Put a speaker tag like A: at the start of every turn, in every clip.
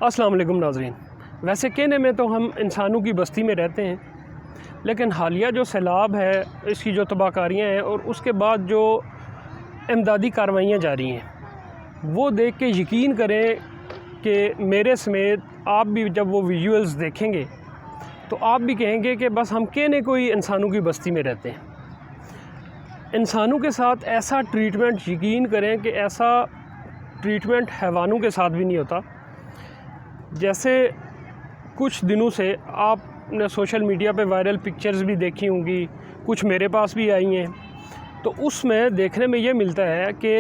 A: السلام علیکم ناظرین۔ ویسے کہنے میں تو ہم انسانوں کی بستی میں رہتے ہیں، لیکن حالیہ جو سیلاب ہے، اس کی جو تباہ کاریاں ہیں اور اس کے بعد جو امدادی کارروائیاں جاری ہیں، وہ دیکھ کے یقین کریں کہ میرے سمیت آپ بھی جب وہ ویژولز دیکھیں گے تو آپ بھی کہیں گے کہ بس ہم کہنے کوئی انسانوں کی بستی میں رہتے ہیں۔ انسانوں کے ساتھ ایسا ٹریٹمنٹ، یقین کریں کہ ایسا ٹریٹمنٹ حیوانوں کے ساتھ بھی نہیں ہوتا۔ جیسے کچھ دنوں سے آپ نے سوشل میڈیا پہ وائرل پکچرز بھی دیکھی ہوں گی، کچھ میرے پاس بھی آئی ہیں، تو اس میں دیکھنے میں یہ ملتا ہے کہ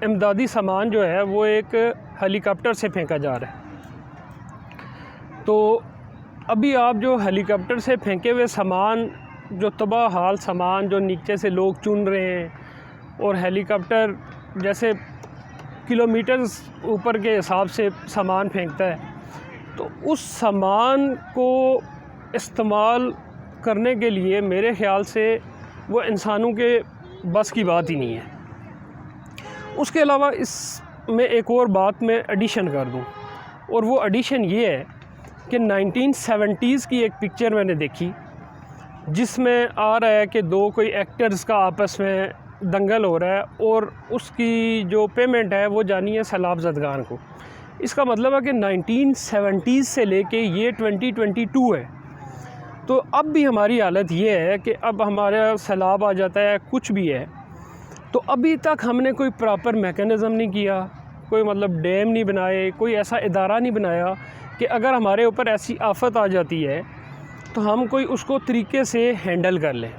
A: امدادی سامان جو ہے وہ ایک ہیلی کاپٹر سے پھینکا جا رہا ہے۔ تو ابھی آپ جو ہیلی کاپٹر سے پھینکے ہوئے سامان، جو تباہ حال سامان جو نیچے سے لوگ چن رہے ہیں، اور ہیلی کاپٹر جیسے کلومیٹرز اوپر کے حساب سے سامان پھینکتا ہے، تو اس سامان کو استعمال کرنے کے لیے میرے خیال سے وہ انسانوں کے بس کی بات ہی نہیں ہے۔ اس کے علاوہ اس میں ایک اور بات میں ایڈیشن کر دوں، اور وہ ایڈیشن یہ ہے کہ 1970s کی ایک پکچر میں نے دیکھی جس میں آ رہا ہے کہ دو کوئی ایکٹرز کا آپس میں دنگل ہو رہا ہے، اور اس کی جو پیمنٹ ہے وہ جانی ہے سیلاب زدگان کو۔ اس کا مطلب ہے کہ 1970s سے لے کے یہ 2022 ہے، تو اب بھی ہماری حالت یہ ہے کہ اب ہمارا سیلاب آ جاتا ہے، کچھ بھی ہے، تو ابھی تک ہم نے کوئی پراپر میکانزم نہیں کیا، کوئی مطلب ڈیم نہیں بنائے، کوئی ایسا ادارہ نہیں بنایا کہ اگر ہمارے اوپر ایسی آفت آ جاتی ہے تو ہم کوئی اس کو طریقے سے ہینڈل کر لیں۔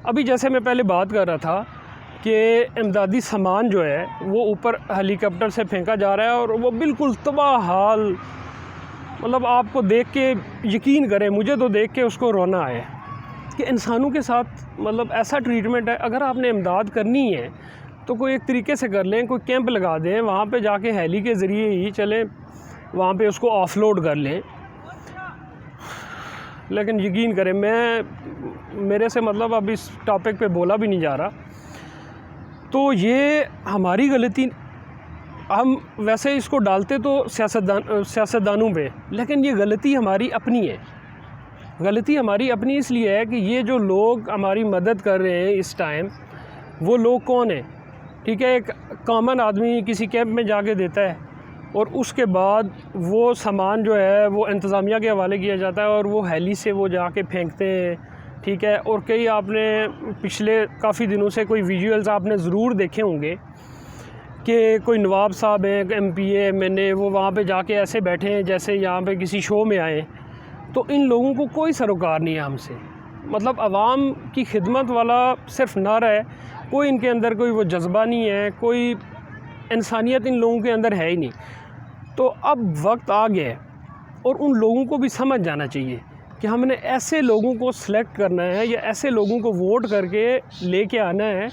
A: ابھی جیسے میں پہلے بات کر رہا تھا کہ امدادی سامان جو ہے وہ اوپر ہیلی کاپٹر سے پھینکا جا رہا ہے، اور وہ بالکل تباہ حال، مطلب آپ کو دیکھ کے یقین کریں، مجھے تو دیکھ کے اس کو رونا آئے کہ انسانوں کے ساتھ مطلب ایسا ٹریٹمنٹ ہے۔ اگر آپ نے امداد کرنی ہے تو کوئی ایک طریقے سے کر لیں، کوئی کیمپ لگا دیں، وہاں پہ جا کے ہیلی کے ذریعے ہی چلیں، وہاں پہ اس کو آف لوڈ کر لیں۔ لیکن یقین کریں، میرے سے مطلب اب اس ٹاپک پہ بولا بھی نہیں جا رہا، تو یہ ہماری غلطی۔ ہم ویسے اس کو ڈالتے تو سیاستدانوں پہ، لیکن یہ غلطی ہماری اپنی ہے۔ غلطی ہماری اپنی اس لیے ہے کہ یہ جو لوگ ہماری مدد کر رہے ہیں اس ٹائم، وہ لوگ کون ہیں؟ ٹھیک ہے، ایک کامن آدمی کسی کیمپ میں جا کے دیتا ہے، اور اس کے بعد وہ سامان جو ہے وہ انتظامیہ کے حوالے کیا جاتا ہے، اور وہ ہیلی سے وہ جا کے پھینکتے ہیں، ٹھیک ہے۔ اور کئی آپ نے پچھلے کافی دنوں سے کوئی ویژولز آپ نے ضرور دیکھے ہوں گے کہ کوئی نواب صاحب ہیں، M P A M N A, وہ وہاں پہ جا کے ایسے بیٹھے ہیں جیسے یہاں پہ کسی شو میں آئے، تو ان لوگوں کو کوئی سروکار نہیں ہے ہم سے۔ مطلب عوام کی خدمت والا صرف نعرہ ہے، کوئی ان کے اندر کوئی وہ جذبہ نہیں ہے، کوئی انسانیت ان لوگوں کے اندر ہے ہی نہیں۔ تو اب وقت آ گیا ہے، اور ان لوگوں کو بھی سمجھ جانا چاہیے کہ ہم نے ایسے لوگوں کو سلیکٹ کرنا ہے، یا ایسے لوگوں کو ووٹ کر کے لے کے آنا ہے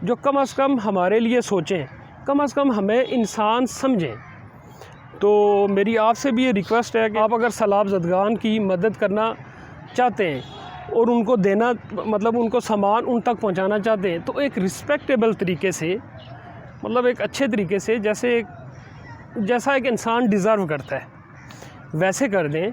A: جو کم از کم ہمارے لیے سوچیں، کم از کم ہمیں انسان سمجھیں۔ تو میری آپ سے بھی یہ ریکویسٹ ہے کہ آپ اگر سیلاب زدگان کی مدد کرنا چاہتے ہیں اور ان کو دینا، مطلب ان کو سامان ان تک پہنچانا چاہتے ہیں، تو ایک رسپیکٹیبل طریقے سے، مطلب ایک اچھے طریقے سے، جیسا ایک انسان ڈیزرو کرتا ہے ویسے کر دیں۔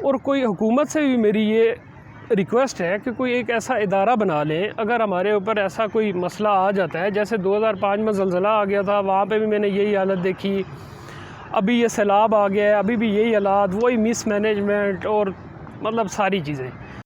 A: اور کوئی حکومت سے بھی میری یہ ریکویسٹ ہے کہ کوئی ایک ایسا ادارہ بنا لیں، اگر ہمارے اوپر ایسا کوئی مسئلہ آ جاتا ہے، جیسے 2005 میں زلزلہ آ گیا تھا، وہاں پہ بھی میں نے یہی حالت دیکھی، ابھی یہ سیلاب آ گیا ہے، ابھی بھی یہی حالات، وہی مس مینجمنٹ، اور مطلب ساری چیزیں۔